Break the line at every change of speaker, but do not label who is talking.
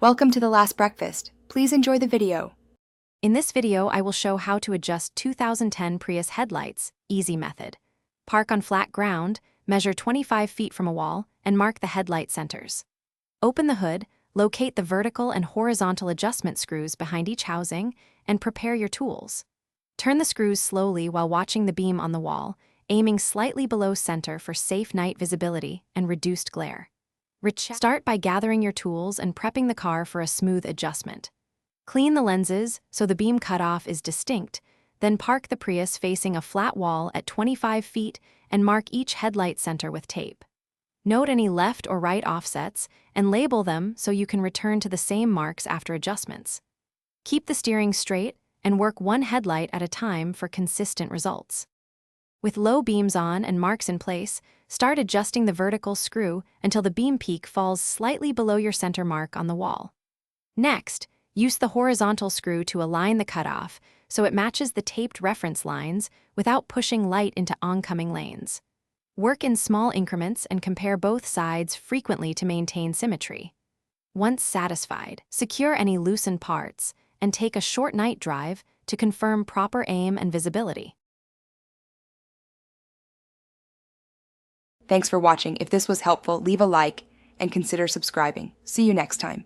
Welcome to The Last Breakfast. Please enjoy the video.
In this video, I will show how to adjust 2010 Prius headlights, easy method. Park on flat ground, measure 25 feet from a wall, and mark the headlight centers. Open the hood, locate the vertical and horizontal adjustment screws behind each housing, and prepare your tools. Turn the screws slowly while watching the beam on the wall, aiming slightly below center for safe night visibility and reduced glare. Start by gathering your tools and prepping the car for a smooth adjustment. Clean the lenses so the beam cutoff is distinct, then park the Prius facing a flat wall at 25 feet and mark each headlight center with tape. Note any left or right offsets and label them so you can return to the same marks after adjustments. Keep the steering straight and work one headlight at a time for consistent results. With low beams on and marks in place, start adjusting the vertical screw until the beam peak falls slightly below your center mark on the wall. Next, use the horizontal screw to align the cutoff so it matches the taped reference lines without pushing light into oncoming lanes. Work in small increments and compare both sides frequently to maintain symmetry. Once satisfied, secure any loosened parts and take a short night drive to confirm proper aim and visibility.
Thanks for watching. If this was helpful, leave a like and consider subscribing. See you next time.